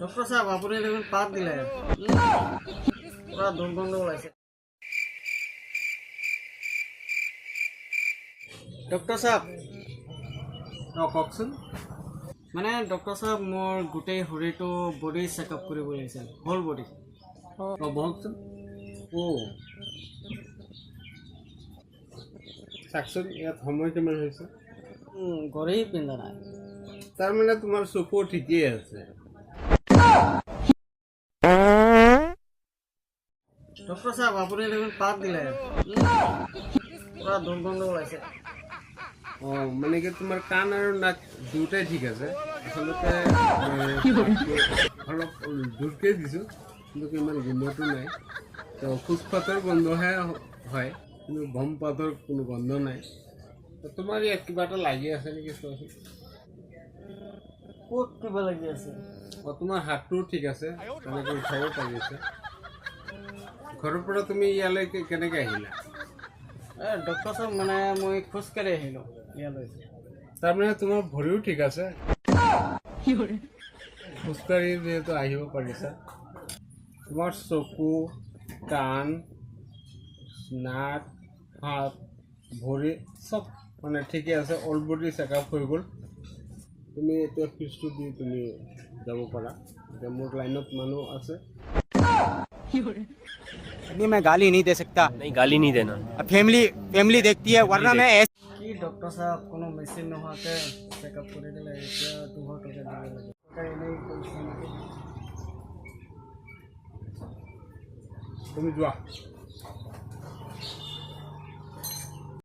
Doctor সাহেব আপনি দেখুন পাত দিলেন পুৰা দুৰ্গন্ধ ওলাইছে ডক্টৰ সাহেব কওকচোন। মানে ডক্টৰ সাহেব মোৰ গোটেই শৰীৰটো বডি চেকআপ কৰিব লাগিছিল হোল বডি বহকচোন। চাওকচোন ইয়াত সময় কিমান হৈছে? গড়ি পিন্ধা নাই তাৰমানে তোমাৰ চকু ঠিকেই আছে। ডক্টৰ সাহেব আপনি দেখুন পাত দিলেন পুৰা দুৰ্গন্ধ ওলাইছে মানে কি তোমাৰ কাণ আৰু নাক দুয়োটাই ঠিক আছে। আচলতে অলপ দূৰকৈ দিছোঁ, কিন্তু ইমান গোন্ধটো নাই। তো খোজপাতৰ গোন্ধহে হয়, কিন্তু গম পাতৰ কোনো গন্ধ নাই। তোমাৰ ইয়াত কিবা এটা লাগি আছে নেকি চোৱাচোন। ক'ত কিবা লাগি আছে তোমাৰ হাতটোও ঠিক আছে, তেনেকৈ উঠাব পাৰি আছে। ঘৰৰ পৰা তুমি ইয়ালৈকে কেনেকৈ আহিলা? ডক্টৰ সাহেব মানে মই খোজকাঢ়ি আহিলোঁ ইয়ালৈ তাৰমানে তোমাৰ ভৰিও ঠিক আছে, খোজকাঢ়ি যিহেতু আহিব পাৰিছা। তোমাৰ চকু, কাণ, নাক, হাত, ভৰি চব মানে ঠিকে আছে। অল বডি চেকআপ হৈ গ'ল। তুমি এতিয়া ফিজটো দি তুমি যাব পাৰা। এতিয়া মোৰ লাইনত মানুহ আছে। नहीं मैं गाली नहीं दे सकता। नहीं गाली नहीं देना। फैमिली फैमिली देखती है, वरना मैं ऐसे কি ডক্টর সাহেব কোনো মেচিন নোহোৱাকৈ চেকআপ কৰি দিলে এতিয়া 200 টকা দিব লাগে এনেই কৰিছে নেকি তুমি যোৱা।